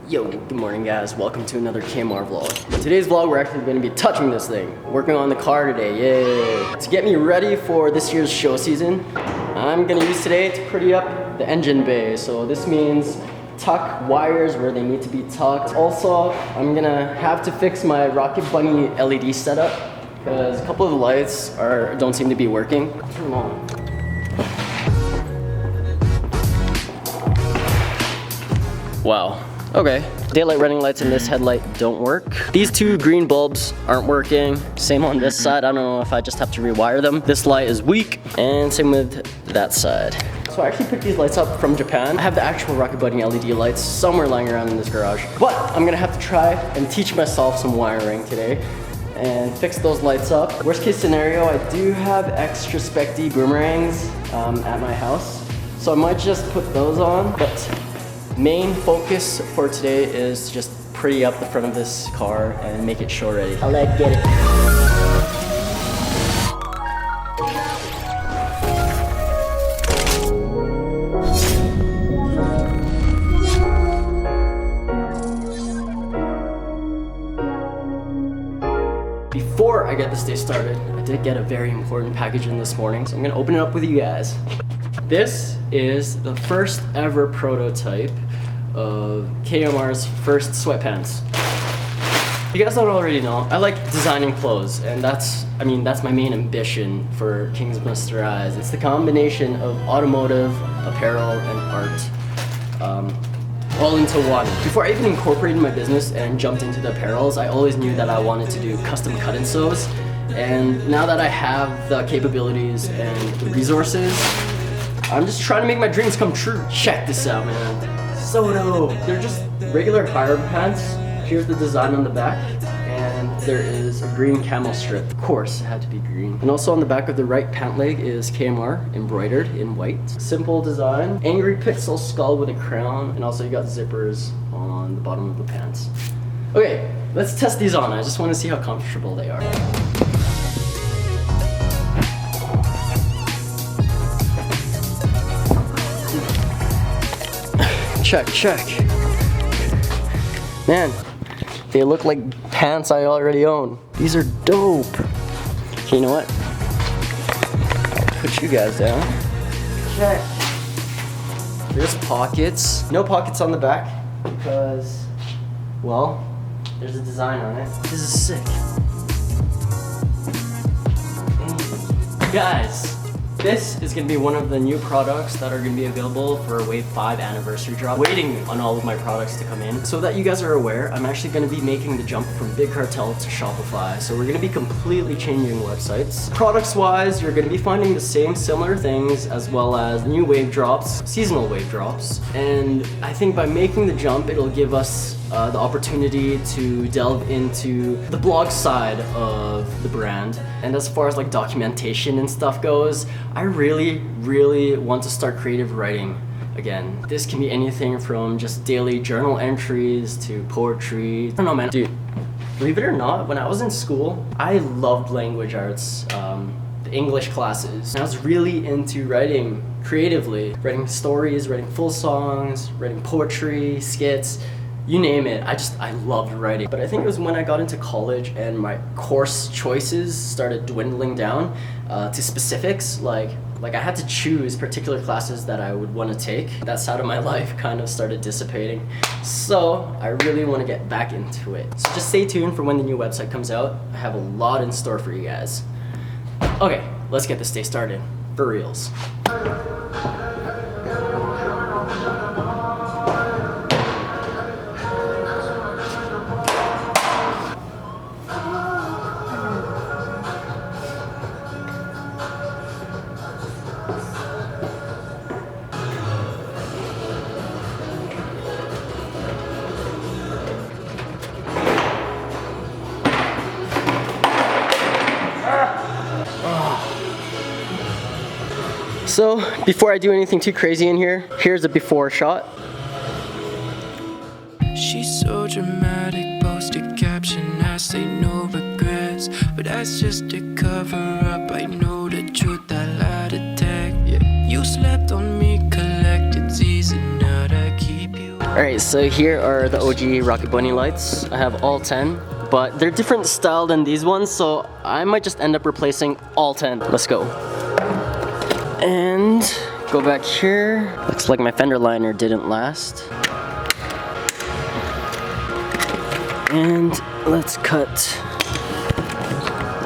Yo, good morning guys, welcome to another KMR vlog. In today's vlog, we're actually going to be touching this thing, working on the car today, yay! To get me ready for this year's show season, I'm going to use today to pretty up the engine bay. So this means tuck wires where they need to be tucked. Also, I'm going to have to fix my Rocket Bunny LED setup because a couple of the lights don't seem to be working. Turn them on. Wow. Okay. Daylight running lights in this headlight don't work. These two green bulbs aren't working. Same on this side. I don't know if I just have to rewire them. This light is weak, and same with that side. So I actually picked these lights up from Japan. I have the actual Rocket Bunny LED lights somewhere lying around in this garage. But I'm gonna have to try and teach myself some wiring today and fix those lights up. Worst case scenario, I do have extra Spec D boomerangs at my house. So I might just put those on, but main focus for today is to just pretty up the front of this car and make it show ready. Let's get it. Before I get this day started, I did get a very important package in this morning, so I'm gonna open it up with you guys. This is the first ever prototype of KMR's first sweatpants. If you guys don't already know, I like designing clothes, and that's my main ambition for Kings Must Rise. It's the combination of automotive, apparel, and art, all into one. Before I even incorporated my business and jumped into the apparels, I always knew that I wanted to do custom cut and sews, and now that I have the capabilities and the resources, I'm just trying to make my dreams come true. Check this out, man. So dope. They're just regular hard pants. Here's the design on the back. And there is a green camel strip. Of course, it had to be green. And also on the back of the right pant leg is KMR embroidered in white. Simple design. Angry pixel skull with a crown. And also you got zippers on the bottom of the pants. Okay, let's test these on. I just want to see how comfortable they are. Check. Man, they look like pants I already own. These are dope. Okay, you know what? Put you guys down. Check. There's pockets. No pockets on the back because, well, there's a design on it. This is sick. Guys, this is going to be one of the new products that are going to be available for Wave 5 anniversary drop. Waiting on all of my products to come in. So that you guys are aware, I'm actually going to be making the jump from Big Cartel to Shopify. So we're going to be completely changing websites. Products wise, you're going to be finding the same similar things as well as new wave drops, seasonal wave drops. And I think by making the jump, it'll give us the opportunity to delve into the blog side of the brand. And as far as like documentation and stuff goes, I really want to start creative writing again. This can be anything from just daily journal entries to poetry. I don't know, man. Dude, believe it or not, when I was in school, I loved language arts, the English classes. And I was really into writing creatively, writing stories, writing full songs, writing poetry, skits. You name it, I loved writing. But I think it was when I got into college and my course choices started dwindling down to specifics, like I had to choose particular classes that I would want to take. That side of my life kind of started dissipating. So I really want to get back into it. So just stay tuned for when the new website comes out. I have a lot in store for you guys. Okay, let's get this day started. For reals. So, before I do anything too crazy in here, here's a before shot. She's so dramatic, posted caption, I say no regrets, but that's just a cover up, I know the truth, I lied to tag, yeah. You slept on me, collected season, now I keep you. Alright, so here are the OG Rocket Bunny lights. I have all 10, but they're different style than these ones, so I might just end up replacing all 10. Let's go. And go back here. Looks like my fender liner didn't last. And let's cut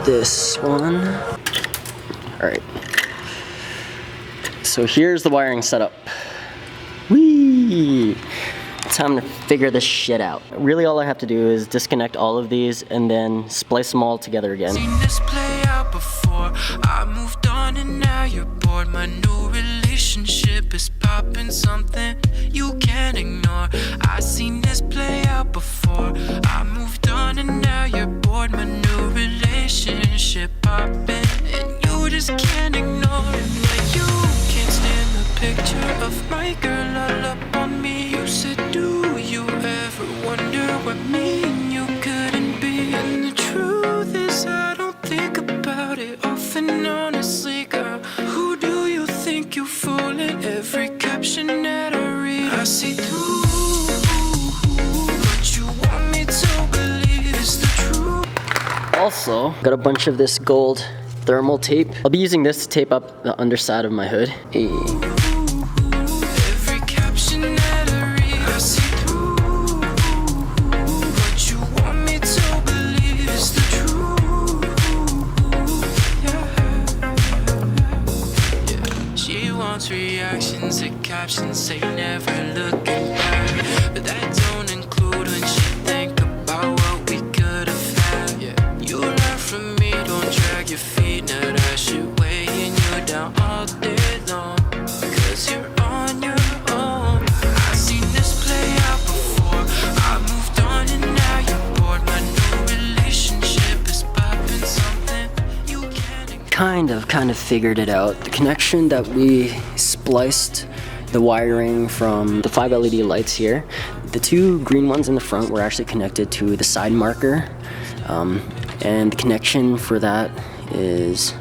this one. Alright. So here's the wiring setup. Whee! Time to figure this shit out. Really all I have to do is disconnect all of these and then splice them all together again. Seen this play out before. I moved on and now you're bored. My new relationship is popping something you can't ignore. I seen this play out before. I moved on and now you're bored. My new relationship popping and you just can't ignore it. Like you can't stand the picture of my girl all up on me. You said, do you ever wonder what me and you couldn't be? And the truth is I don't think about it often, honestly, girl. Who do you think you're fooling? Every caption that I read, I see through. What you want me to believe is the truth. Also, got a bunch of this gold thermal tape. I'll be using this to tape up the underside of my hood. Hey. Every caption that I read, I see through. What you want me to believe is the truth. Yeah. She wants reactions to captions, say never looking back. But that don't include when she think about what we could have had. Yeah. You learn from me, don't drag your feet. Now that shit weighing you down all day long. Cause you're on your own. I seen this play out before. I moved on and now you're bored. My new relationship is popping something you can't. Kind of figured it out. The connection that we spliced the wiring from the 5 LED lights here, the 2 green ones in the front were actually connected to the side marker, and the connection for that is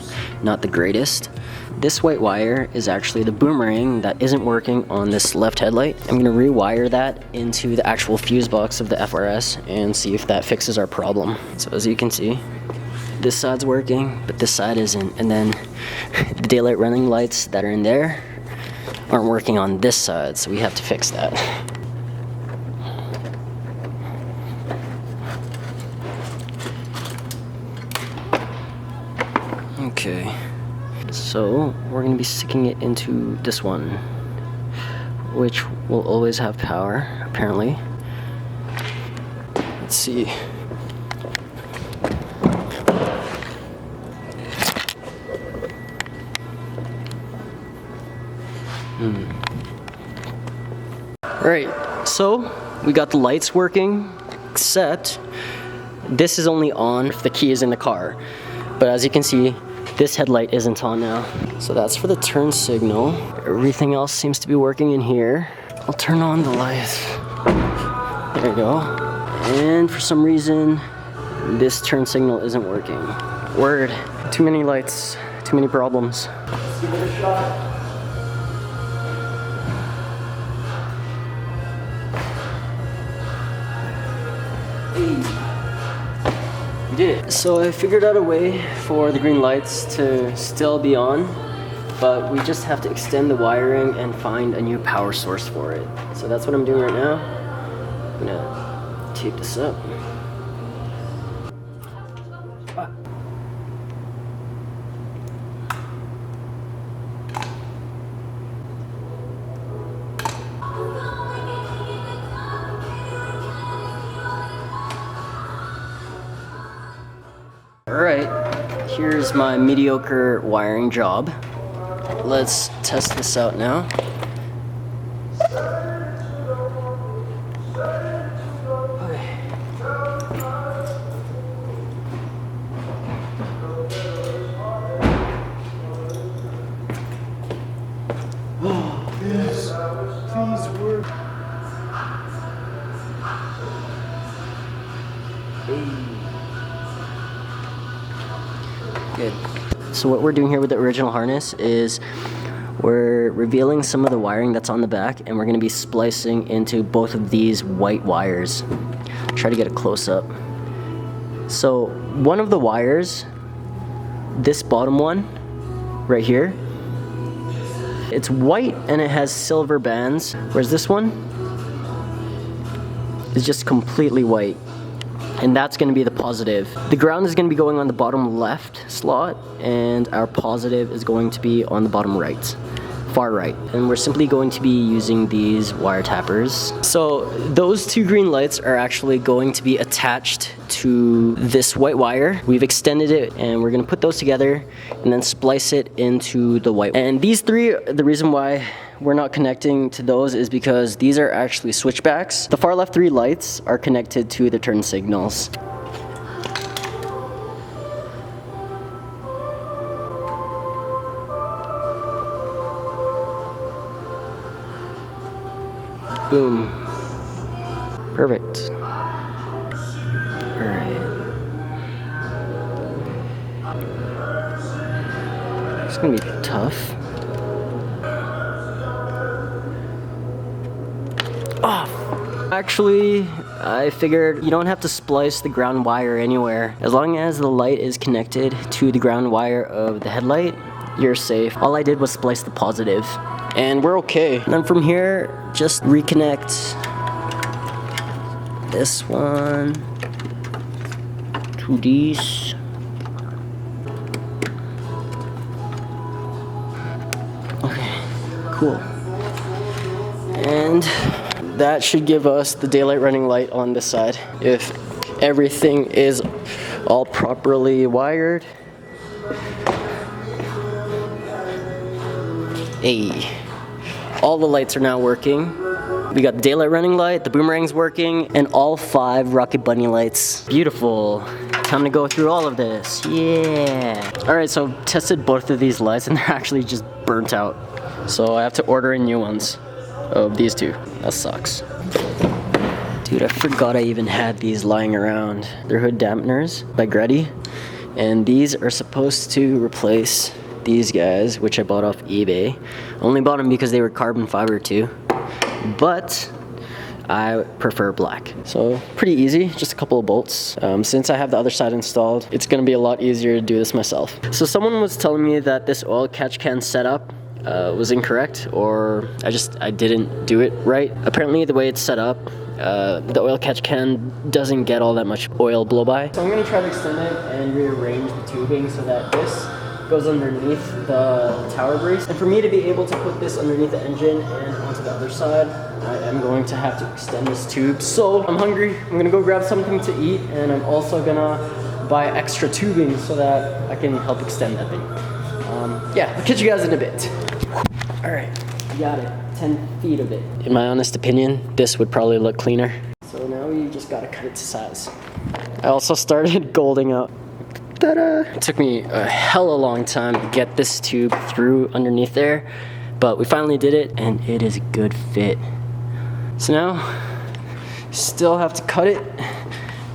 not the greatest. This white wire is actually the boomerang that isn't working on this left headlight. I'm gonna rewire that into the actual fuse box of the FRS and see if that fixes our problem. So as you can see, this side's working, but this side isn't. And then the daylight running lights that are in there aren't working on this side, so we have to fix that. Okay, so we're gonna be sticking it into this one, which will always have power, apparently. Let's see. Alright, so we got the lights working, except this is only on if the key is in the car. But as you can see, this headlight isn't on now. So that's for the turn signal. Everything else seems to be working in here. I'll turn on the lights. There we go. And for some reason, this turn signal isn't working. Word. Too many lights, too many problems. Let's give it a shot. We did it. So I figured out a way for the green lights to still be on, but we just have to extend the wiring and find a new power source for it. So that's what I'm doing right now. I'm gonna tape this up. Alright, here's my mediocre wiring job. Let's test this out now. Okay. Please work. Good. So what we're doing here with the original harness is we're revealing some of the wiring that's on the back, and we're going to be splicing into both of these white wires. Try to get a close up. So one of the wires, this bottom one right here, it's white and it has silver bands, whereas this one is just completely white. And that's going to be the positive. The ground is going to be going on the bottom left slot, and our positive is going to be on the bottom right, far right. And we're simply going to be using these wire tappers. So those two green lights are actually going to be attached to this white wire. We've extended it, and we're going to put those together and then splice it into the white. And these three, the reason why we're not connecting to those is because these are actually switchbacks. The far left three lights are connected to the turn signals. Boom. Perfect. Alright. It's gonna be tough. Actually, I figured you don't have to splice the ground wire anywhere. As long as the light is connected to the ground wire of the headlight, you're safe. All I did was splice the positive, and we're okay. And then from here, just reconnect this one to these. Okay, cool. And that should give us the daylight running light on this side. If everything is all properly wired. Hey, all the lights are now working. We got the daylight running light, the boomerang's working, and all 5 Rocket Bunny lights. Beautiful. Time to go through all of this. Yeah. All right, so I've tested both of these lights, and they're actually just burnt out. So I have to order in new ones of these two. That sucks. Dude, I forgot I even had these lying around. They're hood dampeners by Grady, and these are supposed to replace these guys, which I bought off eBay. Only bought them because they were carbon fiber too, but I prefer black. So pretty easy, just a couple of bolts. Since I have the other side installed, it's gonna be a lot easier to do this myself. So someone was telling me that this oil catch can setup was incorrect, or I didn't do it right. Apparently the way it's set up, the oil catch can doesn't get all that much oil blow by. So I'm going to try to extend it and rearrange the tubing so that this goes underneath the tower brace. And for me to be able to put this underneath the engine and onto the other side, I am going to have to extend this tube. So I'm hungry, I'm going to go grab something to eat, and I'm also going to buy extra tubing so that I can help extend that thing. Yeah, I'll catch you guys in a bit. All right, got it, 10 feet of it. In my honest opinion, this would probably look cleaner. So now you just gotta cut it to size. I also started golding up. Ta-da! It took me a hella long time to get this tube through underneath there, but we finally did it, and it is a good fit. So now, still have to cut it,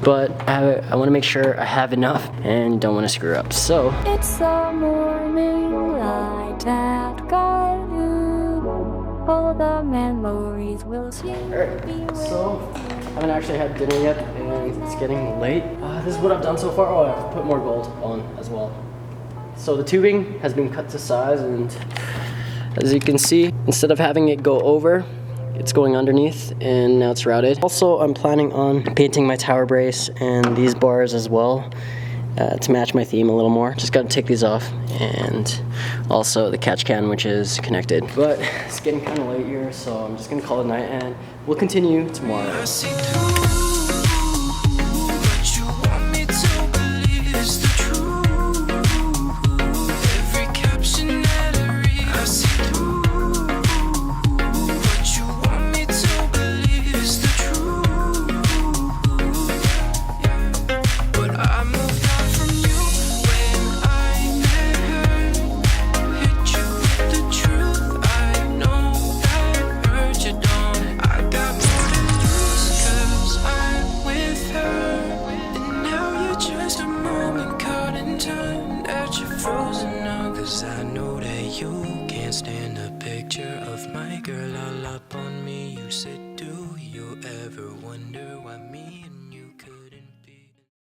but I want to make sure I have enough and don't want to screw up. So it's the morning light that got you. All the memories will soon be with so I haven't actually had dinner yet, and it's getting late. This is what I've done so far. Oh, I have to put more gold on as well. So the tubing has been cut to size, and as you can see, instead of having it go over, it's going underneath, and now it's routed. Also, I'm planning on painting my tower brace and these bars as well to match my theme a little more. Just gotta take these off, and also the catch can, which is connected. But it's getting kind of late here, so I'm just gonna call it a night, and we'll continue tomorrow. I see through